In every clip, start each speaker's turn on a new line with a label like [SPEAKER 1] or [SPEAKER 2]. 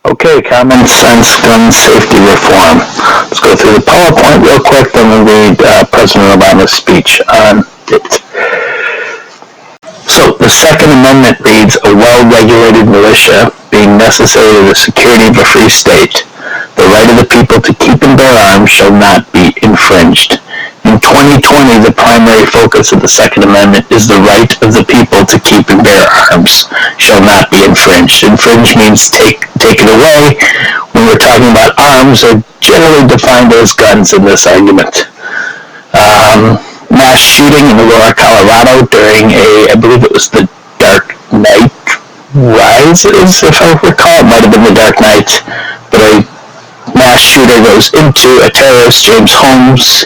[SPEAKER 1] Okay, common sense gun safety reform. Let's go through the PowerPoint real quick, then we'll read President Obama's speech on it. So, the Second Amendment reads, a well-regulated militia being necessary to the security of a free state. The right of the people to keep and bear arms shall not be infringed. In 2020, the primary focus of the Second Amendment is the right of the people to keep and bear arms shall not be infringed. Infringe means take it away. When we're talking about arms, they're generally defined as guns in this argument. Mass shooting in Aurora, Colorado during I believe it was the Dark Knight Rises, if I recall. It might have been the Dark Knight, but a mass shooter goes into a terrorist, James Holmes,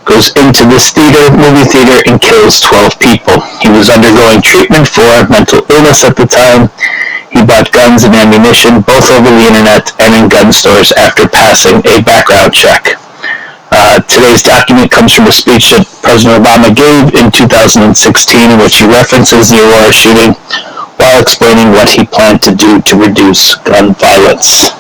[SPEAKER 1] goes into this movie theater, and kills 12 people. He was undergoing treatment for mental illness at the time. He bought guns and ammunition both over the internet and in gun stores after passing a background check. Today's document comes from a speech that President Obama gave in 2016 in which he references the Aurora shooting while explaining what he planned to do to reduce gun violence.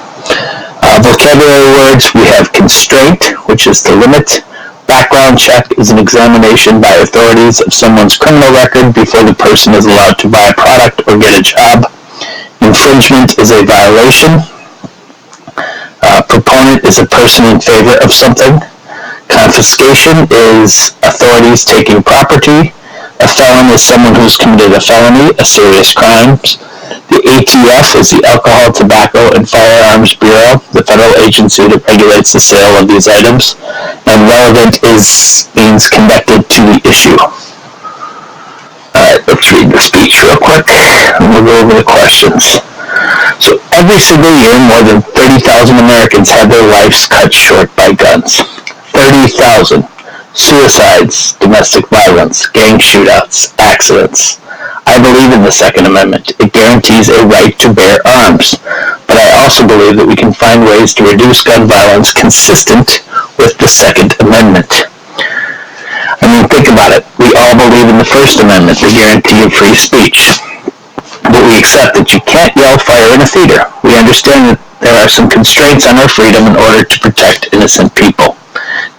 [SPEAKER 1] Vocabulary words, we have constraint, which is to limit. Background check is an examination by authorities of someone's criminal record before the person is allowed to buy a product or get a job. Infringement is a violation. Proponent is a person in favor of something. Confiscation is authorities taking property. A felon is someone who's committed a felony, a serious crime. The ATF is the Alcohol, Tobacco, and Firearms Bureau, the federal agency that regulates the sale of these items. And relevant means connected to the issue. Alright, let's read the speech real quick, and we'll go over the questions. So every single year, more than 30,000 Americans have their lives cut short by guns. 30,000. Suicides, domestic violence, gang shootouts, accidents. I believe in the Second Amendment. It guarantees a right to bear arms. But I also believe that we can find ways to reduce gun violence consistent with the Second Amendment. I mean, think about it. We all believe in the First Amendment, the guarantee of free speech. But we accept that you can't yell fire in a theater. We understand that there are some constraints on our freedom in order to protect innocent people.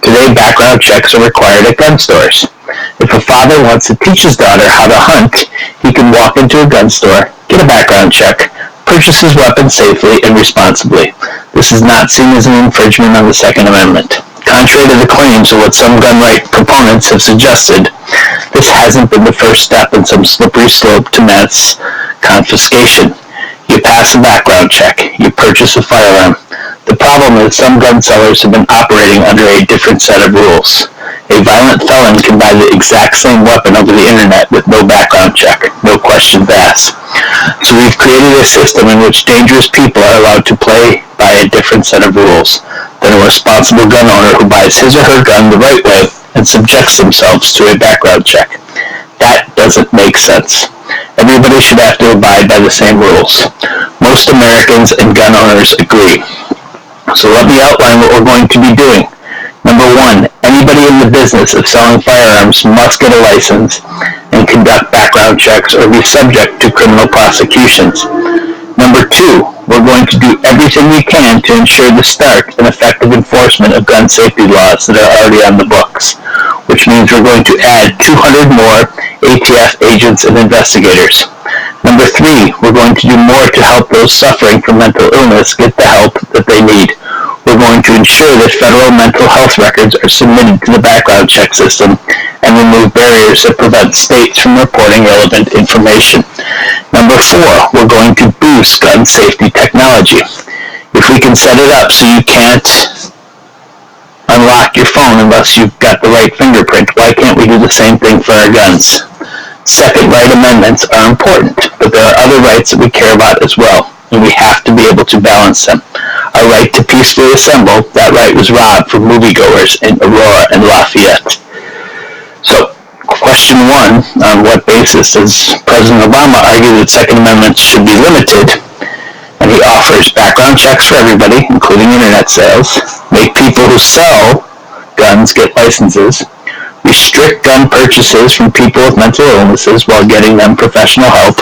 [SPEAKER 1] Today, background checks are required at gun stores. If a father wants to teach his daughter how to hunt, he can walk into a gun store, get a background check, purchase his weapon safely and responsibly. This is not seen as an infringement on the Second Amendment. Contrary to the claims of what some gun right proponents have suggested, this hasn't been the first step in some slippery slope to mass confiscation. You pass a background check. You purchase a firearm. The problem is some gun sellers have been operating under a different set of rules. A violent felon can buy the exact same weapon over the internet with no background check, no questions asked. So we've created a system in which dangerous people are allowed to play by a different set of rules than a responsible gun owner who buys his or her gun the right way and subjects themselves to a background check. That doesn't make sense. Everybody should have to abide by the same rules. Most Americans and gun owners agree. So let me outline what we're going to be doing. Number one, anybody in the business of selling firearms must get a license and conduct background checks or be subject to criminal prosecutions. Number two, we're going to do everything we can to ensure the start and effective enforcement of gun safety laws that are already on the books, which means we're going to add 200 more ATF agents and investigators. Number three, we're going to do more to help those suffering from mental illness get the help that they need. We're going to ensure that federal mental health records are submitted to the background check system and remove barriers that prevent states from reporting relevant information. Number four, we're going to boost gun safety technology. If we can set it up so you can't unlock your phone unless you've got the right fingerprint, why can't we do the same thing for our guns? Second right amendments are important, but there are other rights that we care about as well, and we have to be able to balance them. Our right to peacefully assemble, that right was robbed from moviegoers in Aurora and Lafayette. So, question one, on what basis does President Obama argue that Second Amendments should be limited? And he offers background checks for everybody, including internet sales, make people who sell guns get licenses, restrict gun purchases from people with mental illnesses while getting them professional help,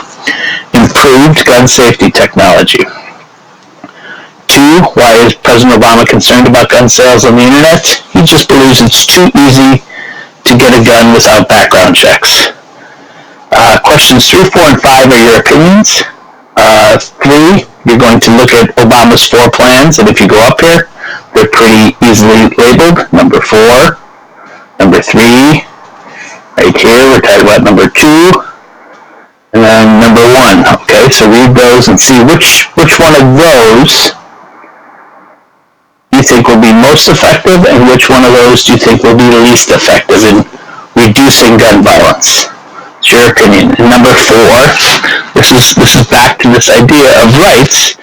[SPEAKER 1] improved gun safety technology. Why is President Obama concerned about gun sales on the internet? He just believes it's too easy to get a gun without background checks. Questions 3, 4, and 5 are your opinions. 3, you're going to look at Obama's 4 plans, and if you go up here, they're pretty easily labeled. Number 4, number 3, right here, we're talking about number 2, and then number 1. Okay, so read those and see which one of those you think will be most effective, and which one of those do you think will be least effective in reducing gun violence. It's your opinion. And number 4, this is back to this idea of rights.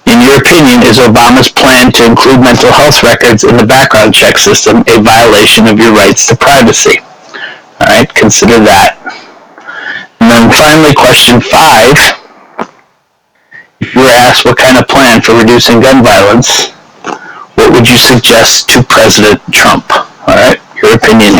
[SPEAKER 1] In your opinion, is Obama's plan to include mental health records in the background check system a violation of your rights to privacy? All right, consider that. And then finally, question 5. If you were asked what kind of plan for reducing gun violence, what would you suggest to President Trump? All right, your opinion